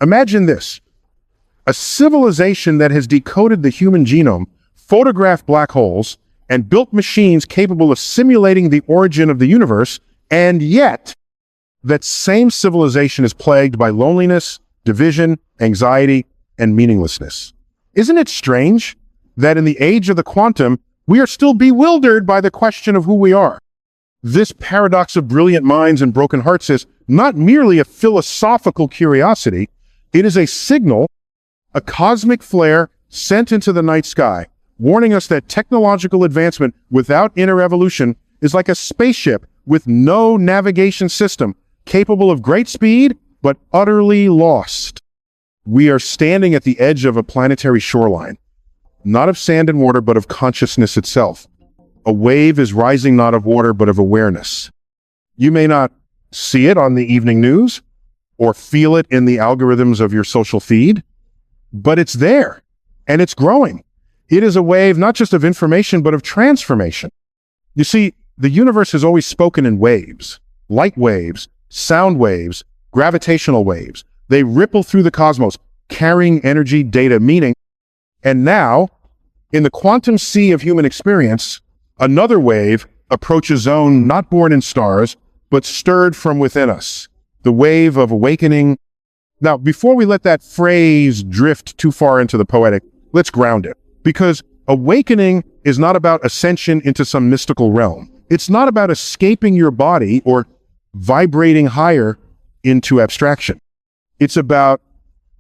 Imagine this: a civilization that has decoded the human genome, photographed black holes, and built machines capable of simulating the origin of the universe, and yet that same civilization is plagued by loneliness, division, anxiety, and meaninglessness. Isn't it strange that in the age of the quantum, we are still bewildered by the question of who we are? This paradox of brilliant minds and broken hearts is not merely a philosophical curiosity, it is a signal, a cosmic flare sent into the night sky, warning us that technological advancement without inner evolution is like a spaceship with no navigation system, capable of great speed, but utterly lost. We are standing at the edge of a planetary shoreline, not of sand and water, but of consciousness itself. A wave is rising not of water, but of awareness. You may not see it on the evening news or feel it in the algorithms of your social feed, but it's there and it's growing. It is a wave not just of information, but of transformation. You see, the universe has always spoken in waves: light waves, sound waves, gravitational waves. They ripple through the cosmos, carrying energy, data, meaning. And now, in the quantum sea of human experience, another wave approaches a zone not born in stars, but stirred from within us. The wave of awakening. Now, before we let that phrase drift too far into the poetic, let's ground it. Because awakening is not about ascension into some mystical realm. It's not about escaping your body or vibrating higher into abstraction. It's about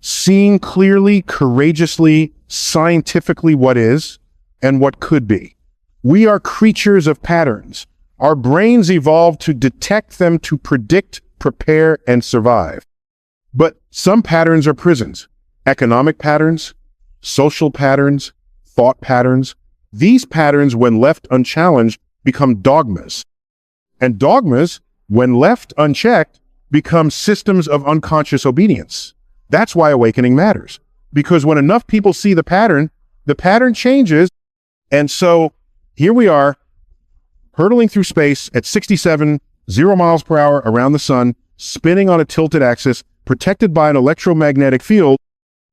seeing clearly, courageously, scientifically what is and what could be. We are creatures of patterns. Our brains evolved to detect them, to predict, prepare, and survive. But some patterns are prisons: economic patterns, social patterns, thought patterns. These patterns, when left unchallenged, become dogmas. And dogmas, when left unchecked, become systems of unconscious obedience. That's why awakening matters. Because when enough people see the pattern changes. And so here we are, hurtling through space at 67, 0 miles per hour around the sun, spinning on a tilted axis, protected by an electromagnetic field,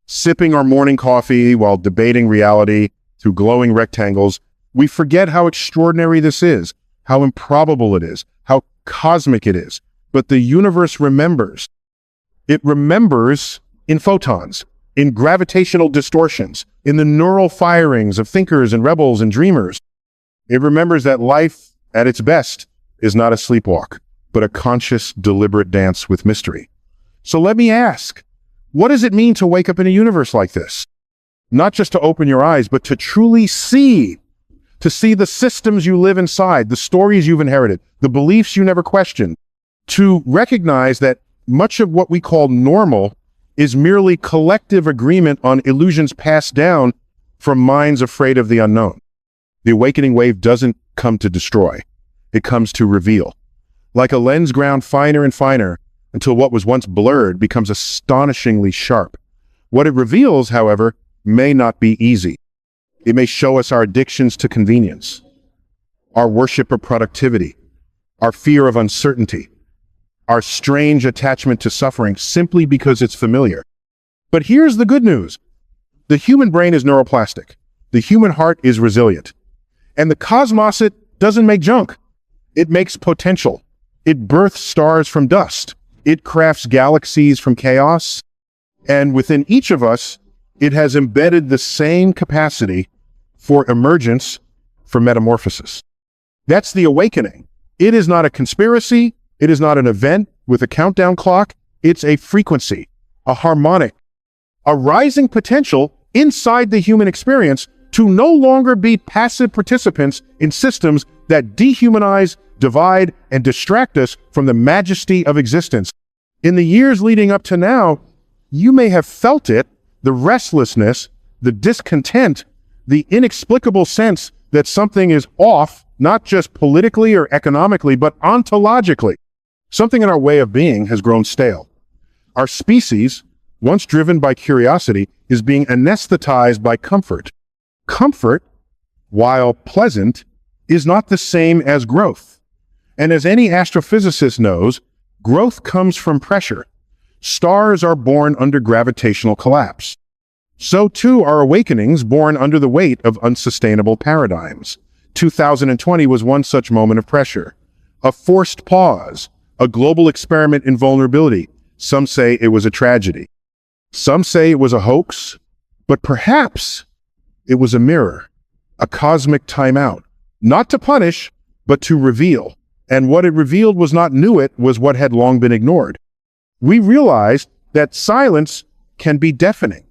sipping our morning coffee while debating reality through glowing rectangles. We forget how extraordinary this is, how improbable it is, how cosmic it is. But the universe remembers. It remembers in photons, in gravitational distortions, in the neural firings of thinkers and rebels and dreamers. It remembers that life, at its best, is not a sleepwalk, but a conscious, deliberate dance with mystery. So let me ask, what does it mean to wake up in a universe like this? Not just to open your eyes, but to truly see, to see the systems you live inside, the stories you've inherited, the beliefs you never questioned, to recognize that much of what we call normal is merely collective agreement on illusions passed down from minds afraid of the unknown. The awakening wave doesn't come to destroy. It comes to reveal. Like a lens ground finer and finer until what was once blurred becomes astonishingly sharp. What it reveals, however, may not be easy. It may show us our addictions to convenience, our worship of productivity, our fear of uncertainty, our strange attachment to suffering simply because it's familiar. But here's the good news. The human brain is neuroplastic. The human heart is resilient. And the cosmos, it doesn't make junk. It makes potential. It births stars from dust. It crafts galaxies from chaos. And within each of us, it has embedded the same capacity for emergence, for metamorphosis. That's the awakening. It is not a conspiracy. It is not an event with a countdown clock. It's a frequency, a harmonic, a rising potential inside the human experience to no longer be passive participants in systems that dehumanize, divide, and distract us from the majesty of existence. In the years leading up to now, you may have felt it, the restlessness, the discontent, the inexplicable sense that something is off, not just politically or economically, but ontologically. Something in our way of being has grown stale. Our species, once driven by curiosity, is being anesthetized by comfort. Comfort, while pleasant, is not the same as growth. And as any astrophysicist knows, growth comes from pressure. Stars are born under gravitational collapse. So too are awakenings born under the weight of unsustainable paradigms. 2020 was one such moment of pressure. A forced pause, a global experiment in vulnerability. Some say it was a tragedy. Some say it was a hoax, but perhaps it was a mirror, a cosmic timeout, not to punish, but to reveal. And what it revealed was not new, it was what had long been ignored. We realized that silence can be deafening,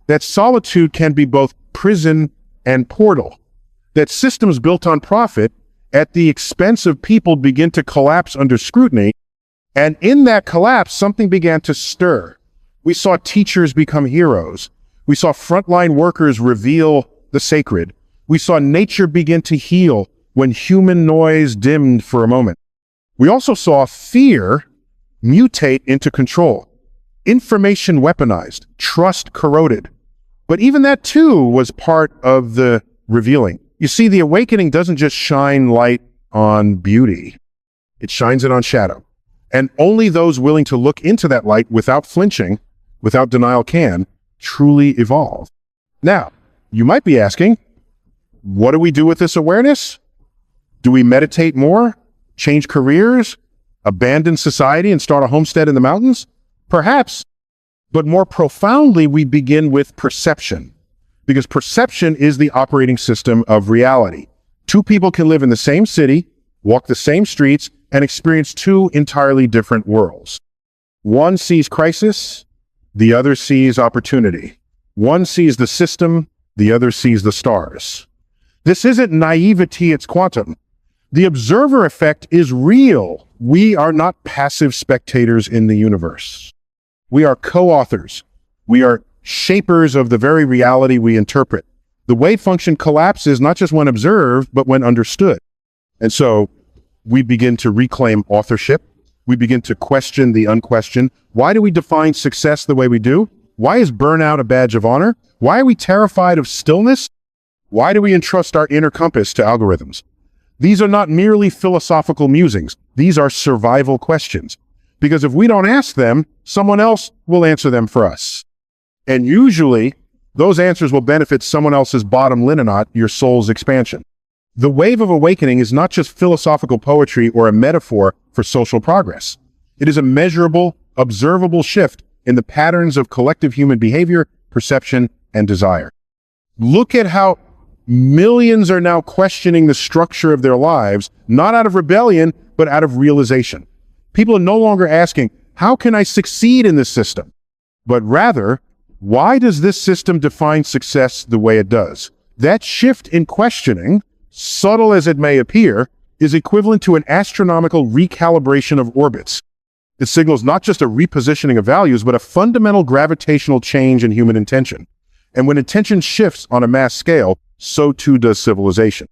that solitude can be both prison and portal, that systems built on profit at the expense of people begin to collapse under scrutiny, and in that collapse, something began to stir. We saw teachers become heroes. We saw frontline workers reveal the sacred. We saw nature begin to heal when human noise dimmed for a moment. We also saw fear mutate into control, information weaponized, trust corroded. But even that too was part of the revealing. You see, the awakening doesn't just shine light on beauty. It shines it on shadow. And only those willing to look into that light without flinching, without denial, can truly evolve. Now, you might be asking, what do we do with this awareness? Do we meditate more, change careers, abandon society and start a homestead in the mountains? Perhaps, but more profoundly, we begin with perception, because perception is the operating system of reality. Two people can live in the same city, walk the same streets, and experience two entirely different worlds. One sees crisis, the other sees opportunity. One sees the system, the other sees the stars. This isn't naivety, it's quantum. The observer effect is real. We are not passive spectators in the universe. We are co-authors. We are shapers of the very reality we interpret. The wave function collapses not just when observed, but when understood. And so we begin to reclaim authorship. We begin to question the unquestioned. Why do we define success the way we do? Why is burnout a badge of honor? Why are we terrified of stillness? Why do we entrust our inner compass to algorithms? These are not merely philosophical musings. These are survival questions. Because if we don't ask them, someone else will answer them for us. And usually, those answers will benefit someone else's bottom linen, not your soul's expansion. The wave of awakening is not just philosophical poetry or a metaphor for social progress. It is a measurable, observable shift in the patterns of collective human behavior, perception, and desire. Look at how millions are now questioning the structure of their lives, not out of rebellion, but out of realization. People are no longer asking, how can I succeed in this system? But rather, why does this system define success the way it does? That shift in questioning, subtle as it may appear, is equivalent to an astronomical recalibration of orbits. It signals not just a repositioning of values, but a fundamental gravitational change in human intention. And when intention shifts on a mass scale, so too does civilization.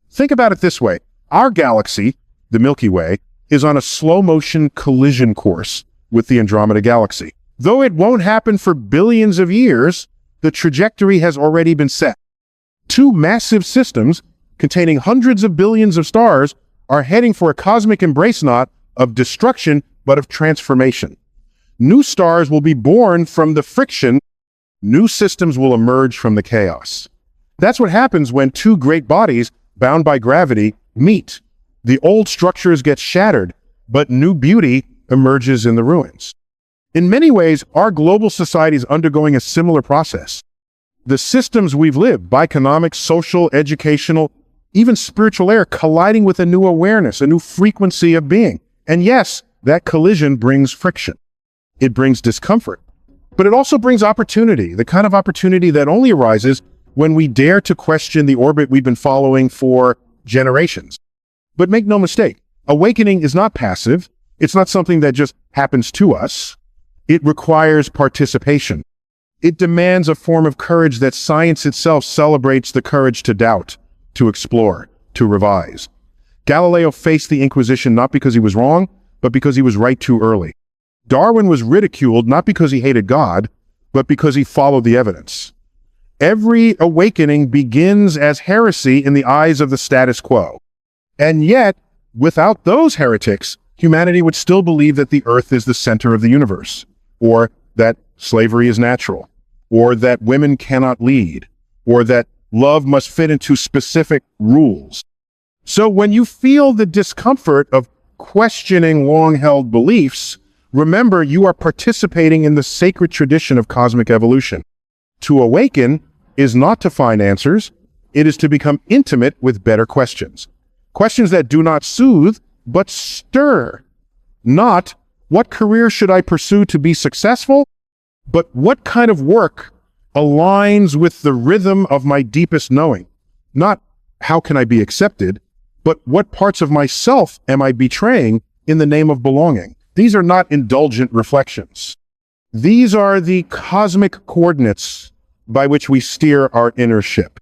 Think about it this way. Our galaxy, the Milky Way, is on a slow-motion collision course with the Andromeda Galaxy. Though it won't happen for billions of years, the trajectory has already been set. Two massive systems containing hundreds of billions of stars are heading for a cosmic embrace not of destruction, but of transformation. New stars will be born from the friction. New systems will emerge from the chaos. That's what happens when two great bodies bound by gravity meet. The old structures get shattered, but new beauty emerges in the ruins. In many ways, our global society is undergoing a similar process. The systems we've lived, bioeconomic, social, educational, even spiritual air, colliding with a new awareness, a new frequency of being. And yes, that collision brings friction. It brings discomfort, but it also brings opportunity, the kind of opportunity that only arises when we dare to question the orbit we've been following for generations. But make no mistake, awakening is not passive. It's not something that just happens to us. It requires participation. It demands a form of courage that science itself celebrates: the courage to doubt, to explore, to revise. Galileo faced the Inquisition not because he was wrong, but because he was right too early. Darwin was ridiculed not because he hated God, but because he followed the evidence. Every awakening begins as heresy in the eyes of the status quo. And yet, without those heretics, humanity would still believe that the Earth is the center of the universe. or that slavery is natural, or that women cannot lead, or that love must fit into specific rules. So when you feel the discomfort of questioning long-held beliefs, remember you are participating in the sacred tradition of cosmic evolution. To awaken is not to find answers, it is to become intimate with better questions. Questions that do not soothe, but stir. Not, what career should I pursue to be successful? But what kind of work aligns with the rhythm of my deepest knowing? Not, how can I be accepted? But what parts of myself am I betraying in the name of belonging? These are not indulgent reflections. These are the cosmic coordinates by which we steer our inner ship.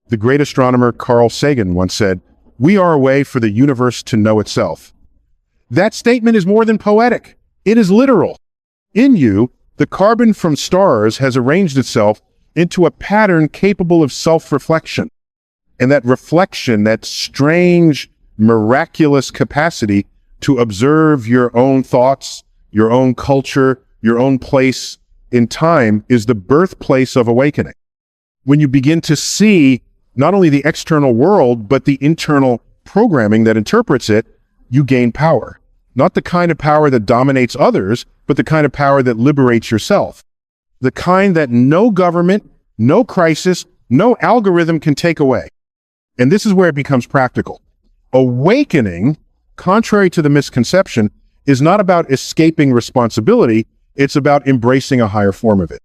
The great astronomer Carl Sagan once said, "We are a way for the universe to know itself." That statement is more than poetic. It is literal. In you, the carbon from stars has arranged itself into a pattern capable of self-reflection. And that reflection, that strange, miraculous capacity to observe your own thoughts, your own culture, your own place in time, is the birthplace of awakening. When you begin to see not only the external world, but the internal programming that interprets it, you gain power. Not the kind of power that dominates others, but the kind of power that liberates yourself. The kind that no government, no crisis, no algorithm can take away. And this is where it becomes practical. Awakening, contrary to the misconception, is not about escaping responsibility, it's about embracing a higher form of it.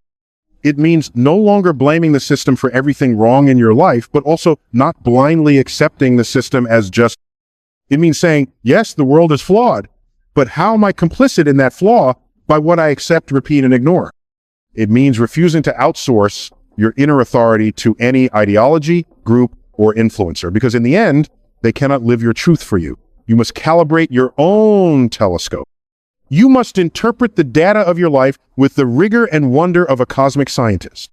It means no longer blaming the system for everything wrong in your life, but also not blindly accepting the system as just. It means saying, yes, the world is flawed, but how am I complicit in that flaw? By what I accept, repeat, and ignore. It means refusing to outsource your inner authority to any ideology, group, or influencer, because in the end, they cannot live your truth for you. You must calibrate your own telescope. You must interpret the data of your life with the rigor and wonder of a cosmic scientist.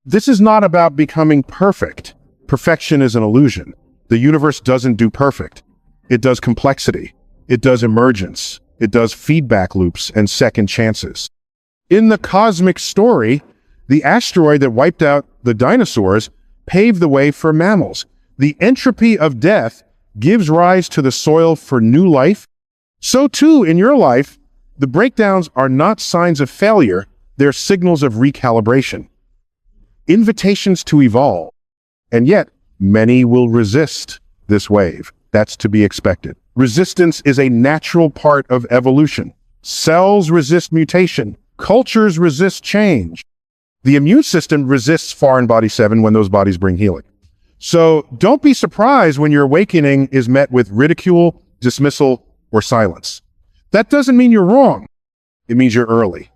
This is not about becoming perfect. Perfection is an illusion. The universe doesn't do perfect. It does complexity. It does emergence. It does feedback loops and second chances. In the cosmic story, the asteroid that wiped out the dinosaurs paved the way for mammals. The entropy of death gives rise to the soil for new life. So too, in your life, the breakdowns are not signs of failure, they're signals of recalibration. Invitations to evolve. And yet, many will resist this wave. That's to be expected. Resistance is a natural part of evolution. Cells resist mutation. Cultures resist change. The immune system resists foreign body 7 when those bodies bring healing. So don't be surprised when your awakening is met with ridicule, dismissal, or silence. That doesn't mean you're wrong. It means you're early.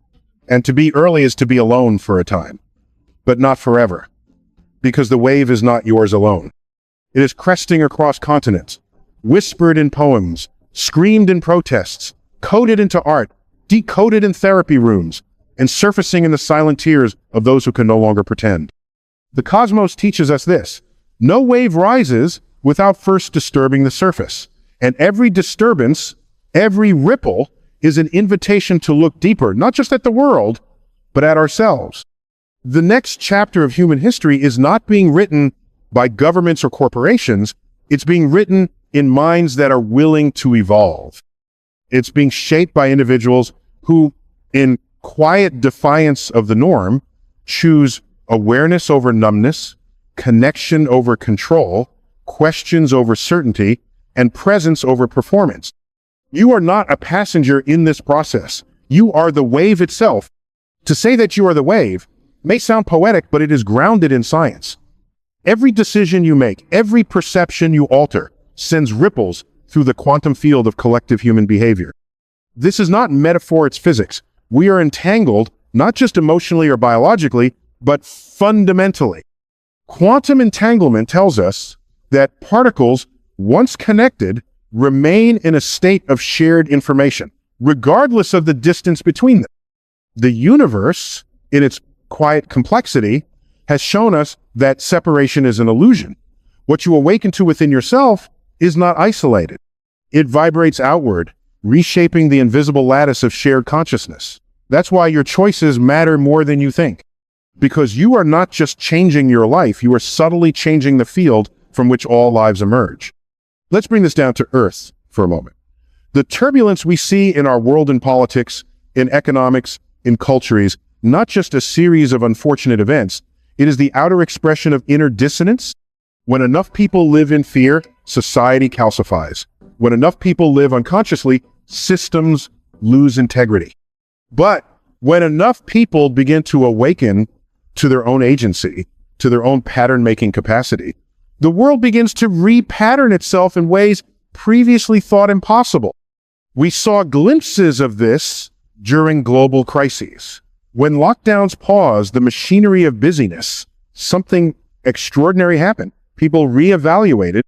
And to be early is to be alone for a time, but not forever, because the wave is not yours alone. It is cresting across continents, whispered in poems, screamed in protests, coded into art, decoded in therapy rooms, and surfacing in the silent tears of those who can no longer pretend. The cosmos teaches us this: no wave rises without first disturbing the surface. And every disturbance, every ripple, is an invitation to look deeper, not just at the world, but at ourselves. The next chapter of human history is not being written by governments or corporations. It's being written in minds that are willing to evolve. It's being shaped by individuals who, in quiet defiance of the norm, choose awareness over numbness, connection over control, questions over certainty, and presence over performance. You are not a passenger in this process. You are the wave itself. To say that you are the wave may sound poetic, but it is grounded in science. Every decision you make, every perception you alter, sends ripples through the quantum field of collective human behavior. This is not metaphor, it's physics. We are entangled, not just emotionally or biologically, but fundamentally. Quantum entanglement tells us that particles, once connected, remain in a state of shared information, regardless of the distance between them. The universe, in its quiet complexity, has shown us that separation is an illusion. What you awaken to within yourself is not isolated. It vibrates outward, reshaping the invisible lattice of shared consciousness. That's why your choices matter more than you think. Because you are not just changing your life, you are subtly changing the field from which all lives emerge. Let's bring this down to Earth for a moment. The turbulence we see in our world in politics, in economics, in culture is not just a series of unfortunate events, it is the outer expression of inner dissonance. When enough people live in fear, society calcifies. When enough people live unconsciously, systems lose integrity. But when enough people begin to awaken to their own agency, to their own pattern-making capacity, the world begins to repattern itself in ways previously thought impossible. We saw glimpses of this during global crises. When lockdowns paused, the machinery of busyness, something extraordinary happened. People reevaluated,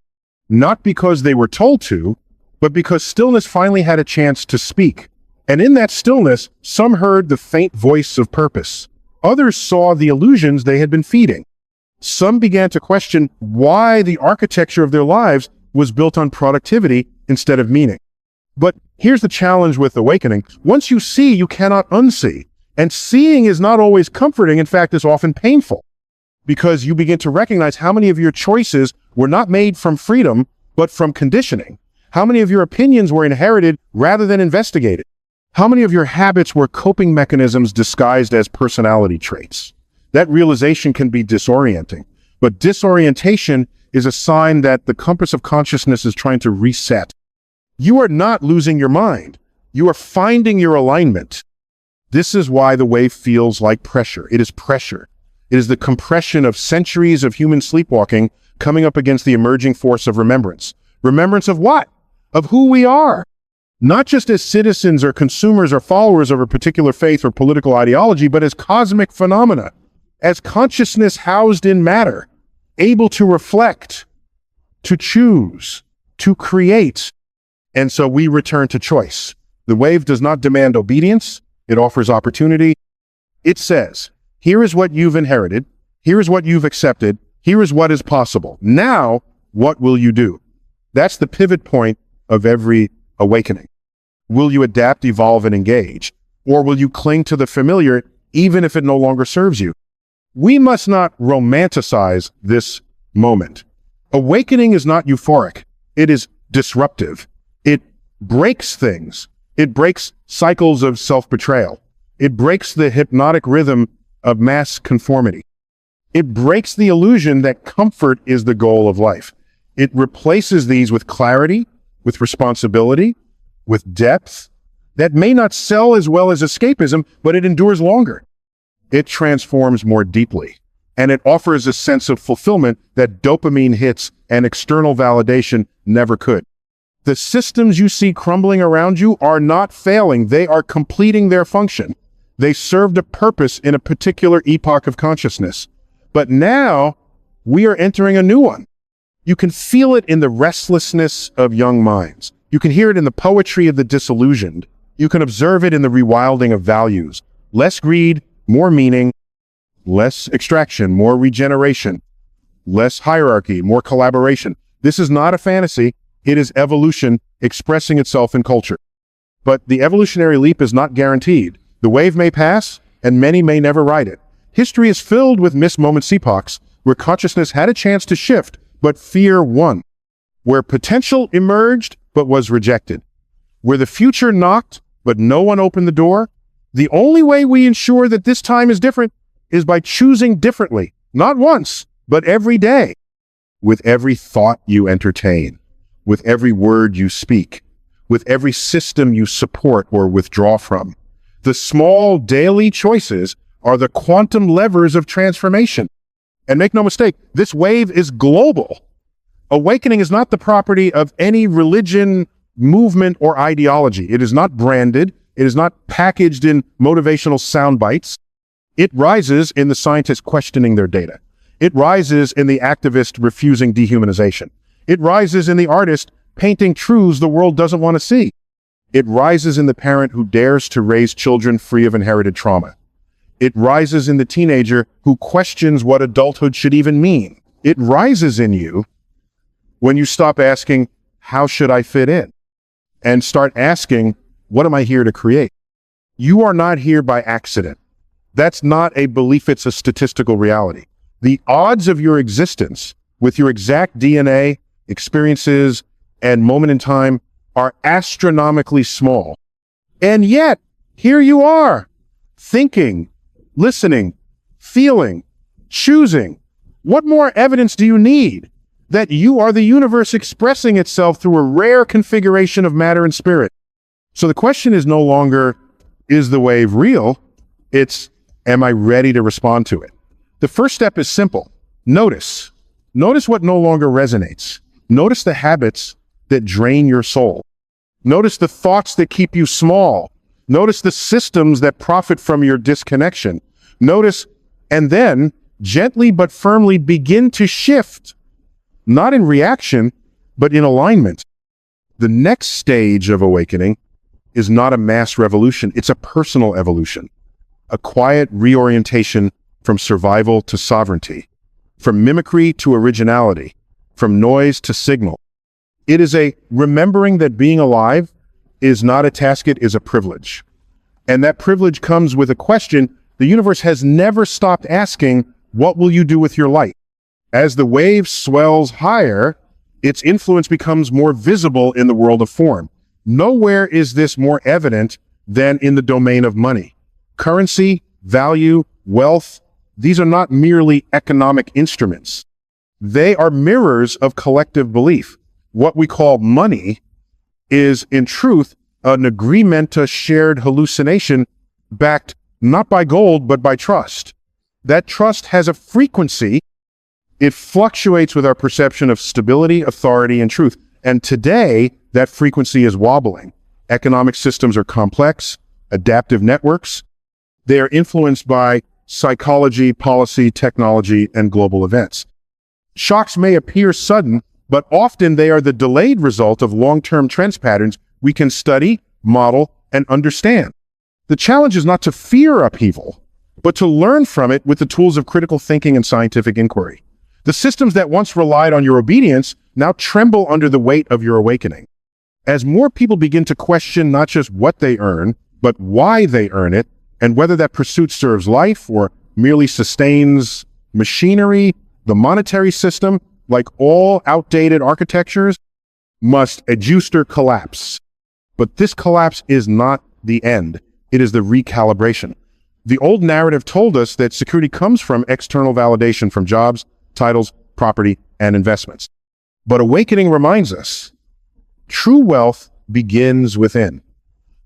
not because they were told to, but because stillness finally had a chance to speak. And in that stillness, some heard the faint voice of purpose. Others saw the illusions they had been feeding. Some began to question why the architecture of their lives was built on productivity instead of meaning. But here's the challenge with awakening. Once you see, you cannot unsee. And seeing is not always comforting. In fact, it's often painful, because you begin to recognize how many of your choices were not made from freedom, but from conditioning. How many of your opinions were inherited rather than investigated? How many of your habits were coping mechanisms disguised as personality traits? That realization can be disorienting, but disorientation is a sign that the compass of consciousness is trying to reset. You are not losing your mind. You are finding your alignment. This is why the wave feels like pressure. It is pressure. It is the compression of centuries of human sleepwalking coming up against the emerging force of remembrance. Remembrance of what? Of who we are. Not just as citizens or consumers or followers of a particular faith or political ideology, but as cosmic phenomena, as consciousness housed in matter, able to reflect, to choose, to create. And so we return to choice. The wave does not demand obedience. It offers opportunity. It says, here is what you've inherited. Here is what you've accepted. Here is what is possible. Now, what will you do? That's the pivot point of every awakening. Will you adapt, evolve, and engage? Or will you cling to the familiar even if it no longer serves you? We must not romanticize this moment. Awakening is not euphoric. It is disruptive. It breaks things. It breaks cycles of self-betrayal. It breaks the hypnotic rhythm of mass conformity. It breaks the illusion that comfort is the goal of life. It replaces these with clarity, with responsibility, with depth that may not sell as well as escapism, but it endures longer. It transforms more deeply, and it offers a sense of fulfillment that dopamine hits and external validation never could. The systems you see crumbling around you are not failing. They are completing their function. They served a purpose in a particular epoch of consciousness. But now we are entering a new one. You can feel it in the restlessness of young minds. You can hear it in the poetry of the disillusioned. You can observe it in the rewilding of values. Less greed, more meaning, less extraction, more regeneration, less hierarchy, more collaboration. This is not a fantasy. It is evolution expressing itself in culture. But the evolutionary leap is not guaranteed. The wave may pass, and many may never ride it. History is filled with missed moments, epochs, where consciousness had a chance to shift, but fear won. Where potential emerged, but was rejected. Where the future knocked, but no one opened the door. The only way we ensure that this time is different is by choosing differently, not once, but every day. With every thought you entertain, with every word you speak, with every system you support or withdraw from. The small daily choices are the quantum levers of transformation. And make no mistake, this wave is global. Awakening is not the property of any religion, movement, or ideology. It is not branded. It is not packaged in motivational sound bites. It rises in the scientists questioning their data. It rises in the activist refusing dehumanization. It rises in the artist painting truths the world doesn't want to see. It rises in the parent who dares to raise children free of inherited trauma. It rises in the teenager who questions what adulthood should even mean. It rises in you when you stop asking, how should I fit in? And start asking, what am I here to create? You are not here by accident. That's not a belief, it's a statistical reality. The odds of your existence with your exact DNA, experiences, and moment in time are astronomically small. And yet, here you are, thinking, listening, feeling, choosing. What more evidence do you need that you are the universe expressing itself through a rare configuration of matter and spirit? So the question is no longer, is the wave real? It's, am I ready to respond to it? The first step is simple. Notice. Notice what no longer resonates. Notice the habits that drain your soul. Notice the thoughts that keep you small. Notice the systems that profit from your disconnection. Notice, and then gently but firmly begin to shift, not in reaction, but in alignment. The next stage of awakening is not a mass revolution, it's a personal evolution, a quiet reorientation from survival to sovereignty, from mimicry to originality, from noise to signal. It is a remembering that being alive is not a task, it is a privilege. And that privilege comes with a question the universe has never stopped asking: what will you do with your light? As the wave swells higher, its influence becomes more visible in the world of form. Nowhere is this more evident than in the domain of money. Currency, value, wealth, these are not merely economic instruments. They are mirrors of collective belief. What we call money is, in truth, an agreementa shared hallucination backed not by gold, but by trust. That trust has a frequency. It fluctuates with our perception of stability, authority, and truth. And today, that frequency is wobbling. Economic systems are complex, adaptive networks. They are influenced by psychology, policy, technology, and global events. Shocks may appear sudden, but often they are the delayed result of long-term trends patterns we can study, model, and understand. The challenge is not to fear upheaval, but to learn from it with the tools of critical thinking and scientific inquiry. The systems that once relied on your obedience now tremble under the weight of your awakening. As more people begin to question not just what they earn, but why they earn it, and whether that pursuit serves life or merely sustains machinery, the monetary system, like all outdated architectures, must adjuster collapse. But this collapse is not the end. It is the recalibration. The old narrative told us that security comes from external validation from jobs, titles, property, and investments. But awakening reminds us, true wealth begins within,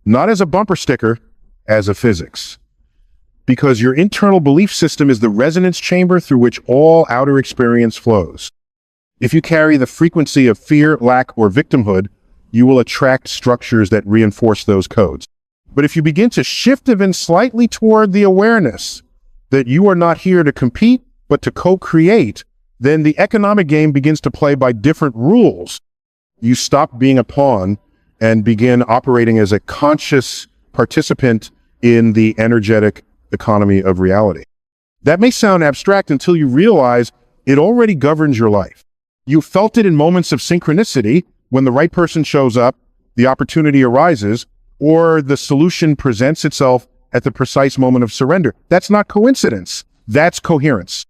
not as a bumper sticker, as a physics. Because your internal belief system is the resonance chamber through which all outer experience flows. If you carry the frequency of fear, lack, or victimhood, you will attract structures that reinforce those codes. But if you begin to shift even slightly toward the awareness that you are not here to compete, but to co-create, then the economic game begins to play by different rules. You stop being a pawn and begin operating as a conscious participant in the energetic economy of reality. That may sound abstract until you realize it already governs your life. You felt it in moments of synchronicity when the right person shows up, the opportunity arises, or the solution presents itself at the precise moment of surrender. That's not coincidence. That's coherence.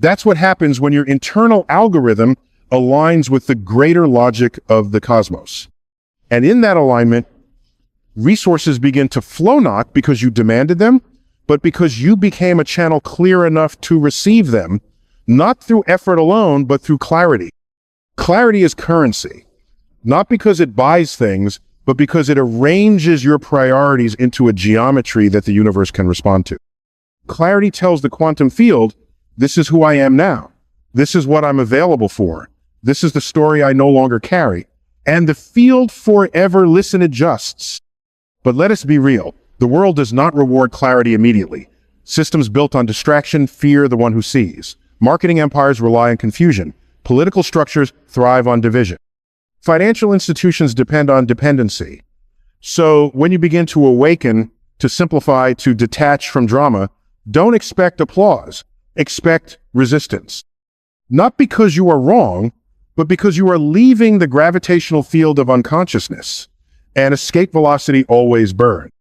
That's what happens when your internal algorithm aligns with the greater logic of the cosmos. And in that alignment, resources begin to flow not because you demanded them, but because you became a channel clear enough to receive them, not through effort alone, but through clarity. Clarity is currency, not because it buys things, but because it arranges your priorities into a geometry that the universe can respond to. Clarity tells the quantum field, this is who I am now. This is what I'm available for. This is the story I no longer carry. And the field forever listen adjusts. But let us be real. The world does not reward clarity immediately. Systems built on distraction fear the one who sees. Marketing empires rely on confusion. Political structures thrive on division. Financial institutions depend on dependency. So when you begin to awaken, to simplify, to detach from drama, don't expect applause. Expect resistance. Not because you are wrong, but because you are leaving the gravitational field of unconsciousness, and escape velocity always burns.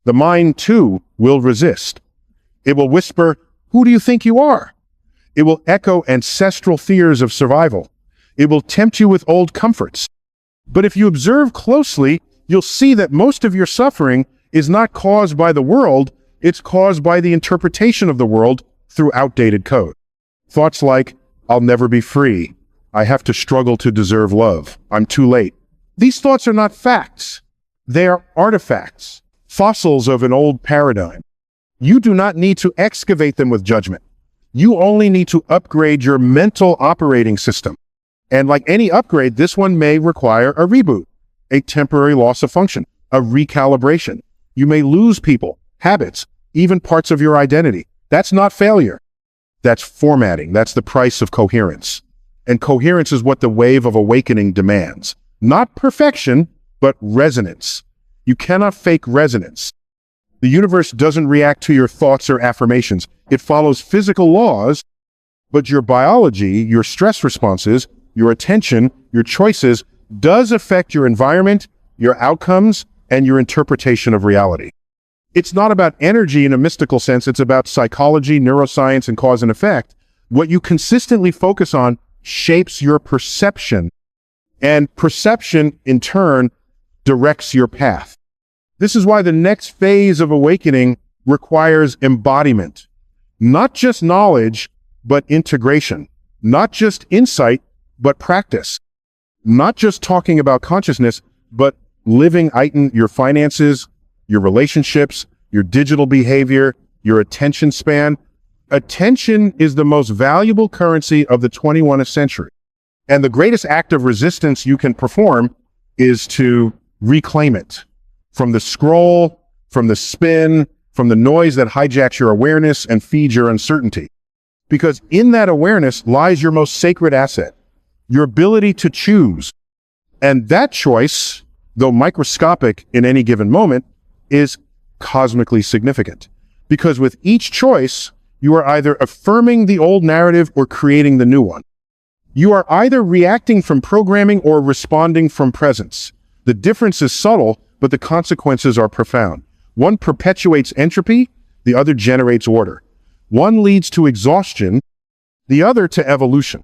The mind, too, will resist. It will whisper, "Who do you think you are?" It will echo ancestral fears of survival. It will tempt you with old comforts. But if you observe closely, you'll see that most of your suffering is not caused by the world, it's caused by the interpretation of the world through outdated code. Thoughts like, "I'll never be free. I have to struggle to deserve love. I'm too late." These thoughts are not facts. They are artifacts, fossils of an old paradigm. You do not need to excavate them with judgment. You only need to upgrade your mental operating system. And like any upgrade, this one may require a reboot, a temporary loss of function, a recalibration. You may lose people, habits, even parts of your identity. That's not failure. That's formatting. That's the price of coherence. And coherence is what the wave of awakening demands. Not perfection, but resonance. You cannot fake resonance. The universe doesn't react to your thoughts or affirmations. It follows physical laws, but your biology, your stress responses, your attention, your choices does affect your environment, your outcomes, and your interpretation of reality. It's not about energy in a mystical sense. It's about psychology, neuroscience, and cause and effect. What you consistently focus on shapes your perception, and perception, in turn, directs your path. This is why the next phase of awakening requires embodiment. Not just knowledge, but integration. Not just insight, but practice. Not just talking about consciousness, but living your finances, your relationships, your digital behavior, your attention span. Attention is the most valuable currency of the 21st century. And the greatest act of resistance you can perform is to reclaim it from the scroll, from the spin, from the noise that hijacks your awareness and feeds your uncertainty. Because in that awareness lies your most sacred asset, your ability to choose. And that choice, though microscopic in any given moment, is cosmically significant. Because with each choice, you are either affirming the old narrative or creating the new one. You are either reacting from programming or responding from presence. The difference is subtle, but the consequences are profound. One perpetuates entropy, the other generates order. One leads to exhaustion, the other to evolution.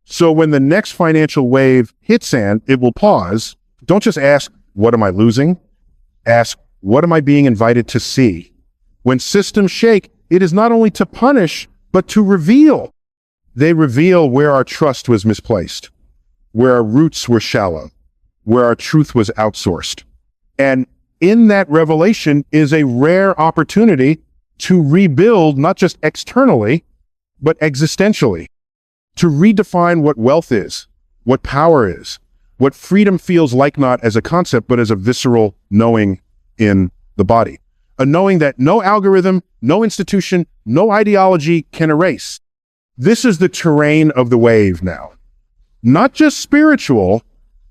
So when the next financial wave hits and it will pause, don't just ask, what am I losing? Ask, what am I being invited to see? When systems shake, it is not only to punish, but to reveal. They reveal where our trust was misplaced, where our roots were shallow, where our truth was outsourced. And in that revelation is a rare opportunity to rebuild, not just externally, but existentially, to redefine what wealth is, what power is, what freedom feels like, not as a concept, but as a visceral knowing in the body. A knowing that no algorithm, no institution, no ideology can erase. This is the terrain of the wave now. Not just spiritual,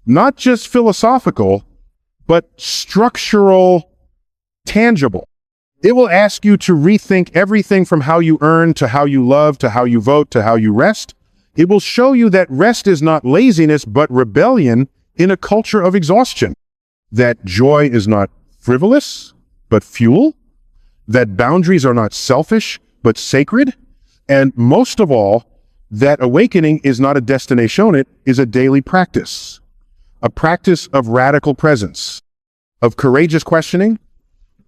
not just philosophical, but structural, tangible. It will ask you to rethink everything from how you earn, to how you love, to how you vote, to how you rest. It will show you that rest is not laziness, but rebellion in a culture of exhaustion. That joy is not frivolous, but fuel. That boundaries are not selfish, but sacred. And most of all, that awakening is not a destination, it is a daily practice. A practice of radical presence, of courageous questioning,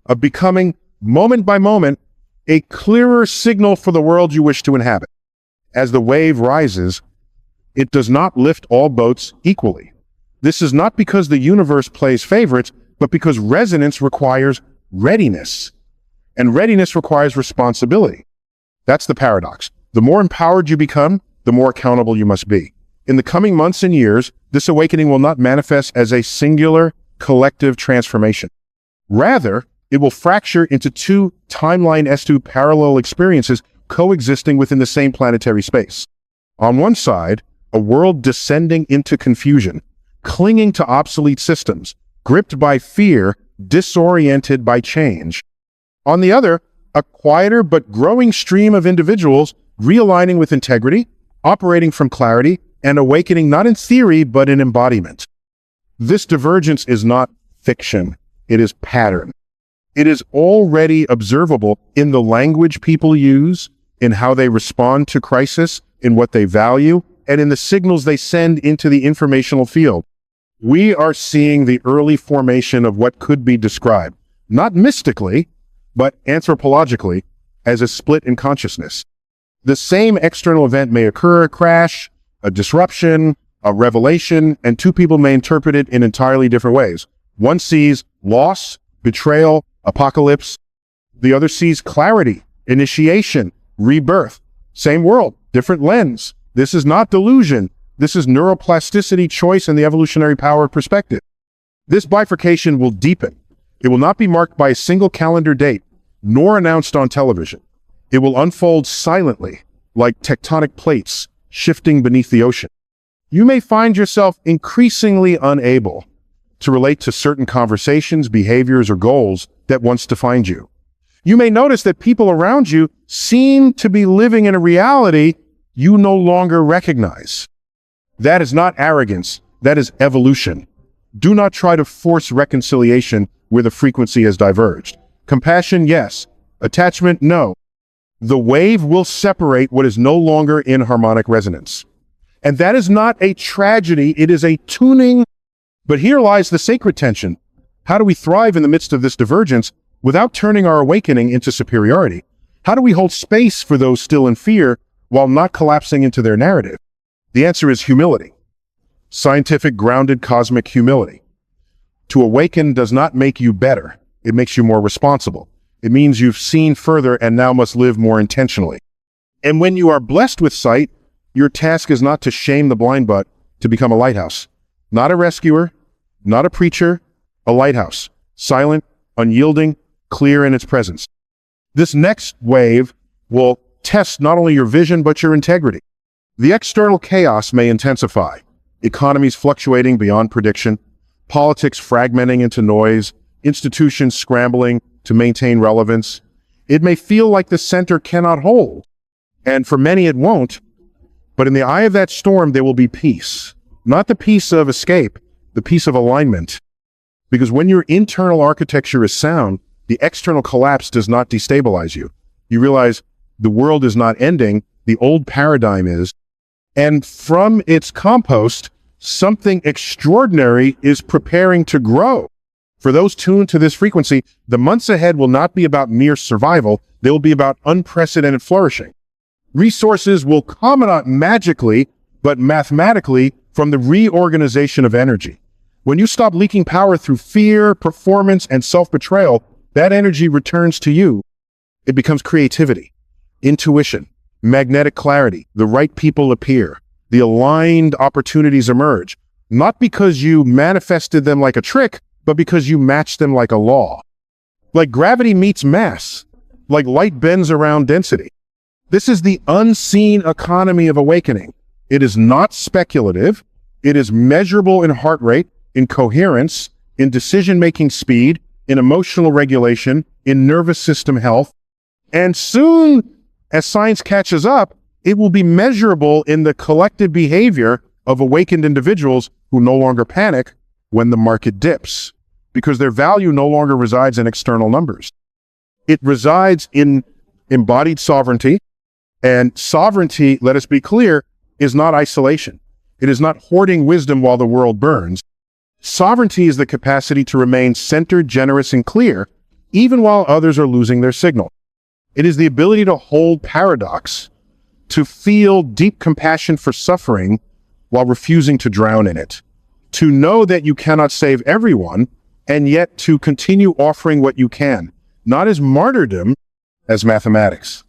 of becoming, moment by moment, a clearer signal for the world you wish to inhabit. As the wave rises, it does not lift all boats equally. This is not because the universe plays favorites, but because resonance requires readiness. And readiness requires responsibility. That's the paradox. The more empowered you become, the more accountable you must be. In the coming months and years, this awakening will not manifest as a singular, collective transformation. Rather, it will fracture into two timeline S2 parallel experiences coexisting within the same planetary space. On one side, a world descending into confusion, clinging to obsolete systems, gripped by fear, disoriented by change. On the other, a quieter but growing stream of individuals realigning with integrity, operating from clarity, and awakening not in theory, but in embodiment. This divergence is not fiction, it is pattern. It is already observable in the language people use, in how they respond to crisis, in what they value, and in the signals they send into the informational field. We are seeing the early formation of what could be described, not mystically, but anthropologically, as a split in consciousness. The same external event may occur, a crash, a disruption, a revelation, and two people may interpret it in entirely different ways. One sees loss, betrayal, apocalypse. The other sees clarity, initiation, rebirth. Same world, different lens. This is not delusion. This is neuroplasticity, choice, and the evolutionary power of perspective. This bifurcation will deepen. It will not be marked by a single calendar date, nor announced on television. It will unfold silently, like tectonic plates shifting beneath the ocean. You may find yourself increasingly unable to relate to certain conversations, behaviors, or goals that once defined you. You may notice that people around you seem to be living in a reality you no longer recognize. That is not arrogance, that is evolution. Do not try to force reconciliation where the frequency has diverged. Compassion, yes. Attachment, no. The wave will separate what is no longer in harmonic resonance. And that is not a tragedy, it is a tuning. But here lies the sacred tension. How do we thrive in the midst of this divergence without turning our awakening into superiority? How do we hold space for those still in fear while not collapsing into their narrative? The answer is humility. Scientific, grounded, cosmic humility. To awaken does not make you better. It makes you more responsible. It means you've seen further and now must live more intentionally. And when you are blessed with sight, your task is not to shame the blind but to become a lighthouse. Not a rescuer, not a preacher, a lighthouse. Silent, unyielding, clear in its presence. This next wave will test not only your vision but your integrity. The external chaos may intensify. Economies fluctuating beyond prediction, politics fragmenting into noise, institutions scrambling to maintain relevance. It may feel like the center cannot hold, and for many it won't, but in the eye of that storm there will be peace. Not the peace of escape, the peace of alignment. Because when your internal architecture is sound, the external collapse does not destabilize you. You realize the world is not ending, the old paradigm is, and from its compost, something extraordinary is preparing to grow. For those tuned to this frequency, the months ahead will not be about mere survival, they will be about unprecedented flourishing. Resources will come not magically, but mathematically from the reorganization of energy. When you stop leaking power through fear, performance, and self-betrayal, that energy returns to you. It becomes creativity, intuition, magnetic clarity. The right people appear. The aligned opportunities emerge. Not because you manifested them like a trick, but because you matched them like a law. Like gravity meets mass. Like light bends around density. This is the unseen economy of awakening. It is not speculative. It is measurable in heart rate, in coherence, in decision-making speed, in emotional regulation, in nervous system health. And soon, as science catches up, it will be measurable in the collective behavior of awakened individuals who no longer panic when the market dips, because their value no longer resides in external numbers. It resides in embodied sovereignty, and sovereignty, let us be clear, is not isolation. It is not hoarding wisdom while the world burns. Sovereignty is the capacity to remain centered, generous, and clear, even while others are losing their signal. It is the ability to hold paradox, to feel deep compassion for suffering while refusing to drown in it, to know that you cannot save everyone, and yet to continue offering what you can, not as martyrdom, as mathematics.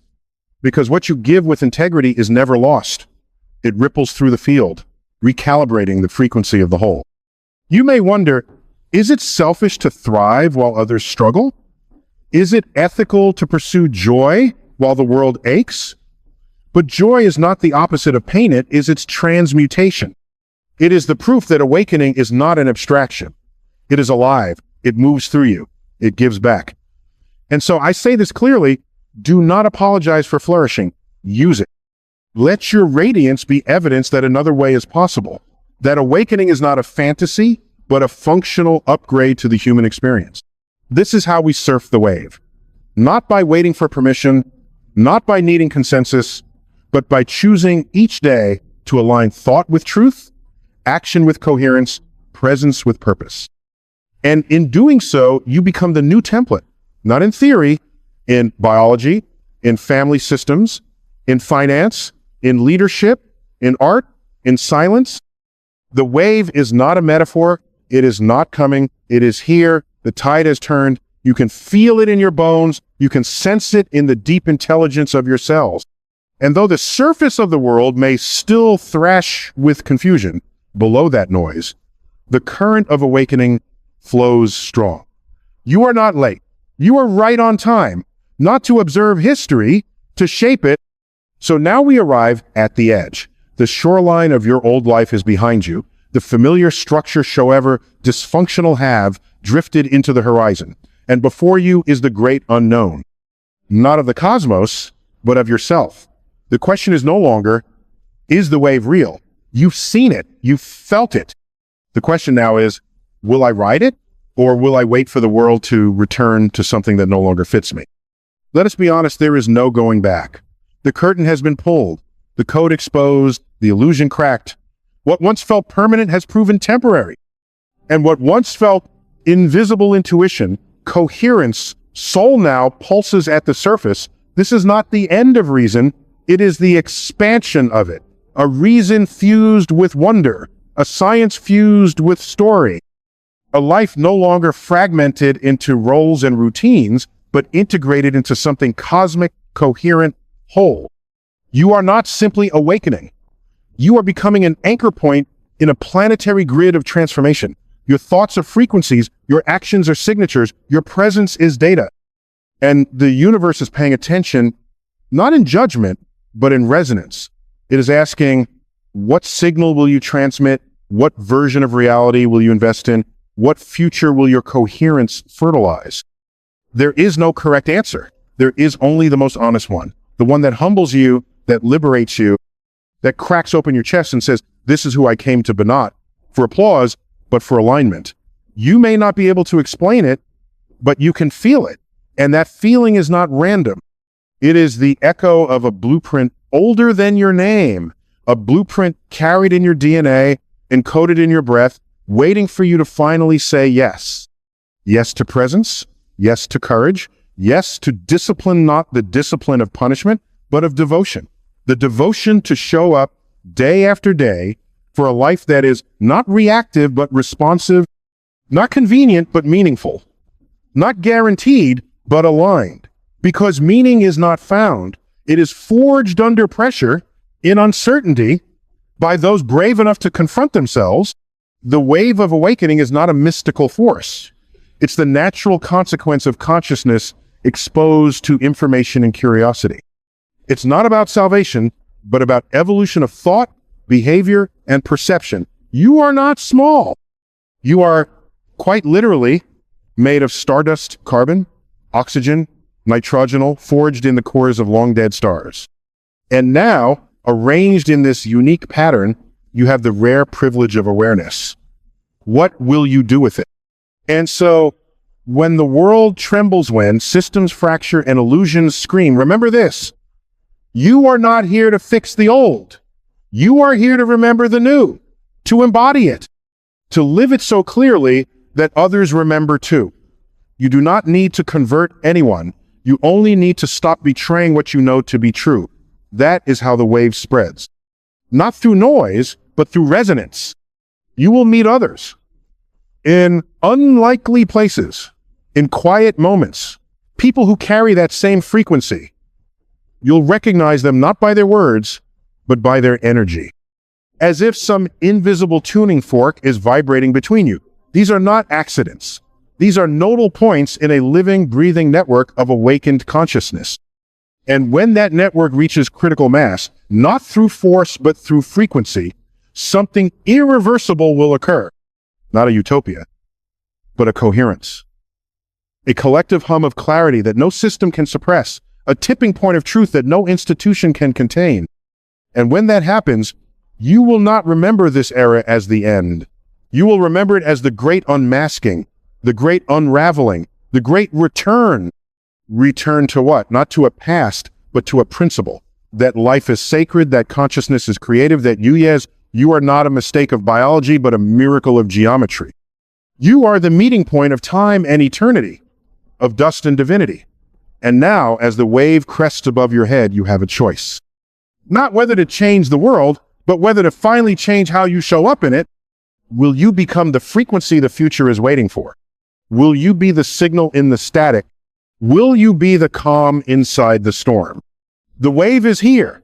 Because what you give with integrity is never lost. It ripples through the field, recalibrating the frequency of the whole. You may wonder, is it selfish to thrive while others struggle? Is it ethical to pursue joy while the world aches? But joy is not the opposite of pain, it is its transmutation. It is the proof that awakening is not an abstraction. It is alive. It moves through you. It gives back. And so I say this clearly, do not apologize for flourishing. Use it. Let your radiance be evidence that another way is possible. That awakening is not a fantasy, but a functional upgrade to the human experience. This is how we surf the wave. Not by waiting for permission, not by needing consensus, but by choosing each day to align thought with truth, action with coherence, presence with purpose. And in doing so, you become the new template, not in theory, in biology, in family systems, in finance, in leadership, in art, in silence. The wave is not a metaphor. It is not coming. It is here. The tide has turned. You can feel it in your bones. You can sense it in the deep intelligence of your cells. And though the surface of the world may still thrash with confusion, below that noise, the current of awakening flows strong. You are not late. You are right on time, not to observe history, to shape it. So now we arrive at the edge. The shoreline of your old life is behind you. The familiar structure, however dysfunctional, have drifted into the horizon. And before you is the great unknown, not of the cosmos, but of yourself. The question is no longer, is the wave real? You've seen it. You've felt it. The question now is, will I ride it? Or will I wait for the world to return to something that no longer fits me? Let us be honest, there is no going back. The curtain has been pulled, the code exposed, the illusion cracked. What once felt permanent has proven temporary. And what once felt invisible intuition, coherence, soul now pulses at the surface. This is not the end of reason. It is the expansion of it. A reason fused with wonder, a science fused with story. A life no longer fragmented into roles and routines, but integrated into something cosmic, coherent, whole. You are not simply awakening. You are becoming an anchor point in a planetary grid of transformation. Your thoughts are frequencies, your actions are signatures, your presence is data. And the universe is paying attention, not in judgment, but in resonance. It is asking, what signal will you transmit? What version of reality will you invest in? What future will your coherence fertilize? There is no correct answer. There is only the most honest one. The one that humbles you, that liberates you, that cracks open your chest and says, this is who I came to be, not for applause, but for alignment. You may not be able to explain it, but you can feel it. And that feeling is not random. It is the echo of a blueprint older than your name, a blueprint carried in your DNA, encoded in your breath, waiting for you to finally say yes. Yes to presence, yes to courage, yes to discipline, not the discipline of punishment, but of devotion. The devotion to show up day after day for a life that is not reactive, but responsive, not convenient, but meaningful, not guaranteed, but aligned. Because meaning is not found. It is forged under pressure, in uncertainty, by those brave enough to confront themselves. The wave of awakening is not a mystical force. It's the natural consequence of consciousness exposed to information and curiosity. It's not about salvation, but about evolution of thought, behavior, and perception. You are not small. You are quite literally made of stardust, carbon, oxygen, nitrogenal, forged in the cores of long-dead stars. And now, arranged in this unique pattern, you have the rare privilege of awareness. What will you do with it? And so, when the world trembles, when systems fracture and illusions scream, remember this: you are not here to fix the old. You are here to remember the new, to embody it, to live it so clearly that others remember too. You do not need to convert anyone. You only need to stop betraying what you know to be true. That is how the wave spreads. Not through noise, but through resonance. You will meet others in unlikely places, in quiet moments, people who carry that same frequency. You'll recognize them not by their words, but by their energy. As if some invisible tuning fork is vibrating between you. These are not accidents. These are nodal points in a living, breathing network of awakened consciousness. And when that network reaches critical mass, not through force, but through frequency, something irreversible will occur. Not a utopia, but a coherence. A collective hum of clarity that no system can suppress. A tipping point of truth that no institution can contain. And when that happens, you will not remember this era as the end. You will remember it as the great unmasking, the great unraveling, the The great return. Return to what? Not to a past, but to a principle. That life is sacred, that consciousness is creative, that you are not a mistake of biology, but a miracle of geometry. You are the meeting point of time and eternity, of dust and divinity. And now, as the wave crests above your head, you have a choice. Not whether to change the world, but whether to finally change how you show up in it. Will you become the frequency the future is waiting for? Will you be the signal in the static? Will you be the calm inside the storm? The wave is here.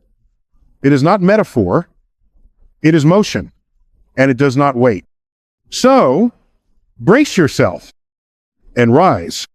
It is not metaphor. It is motion, and it does not wait. So, brace yourself and rise.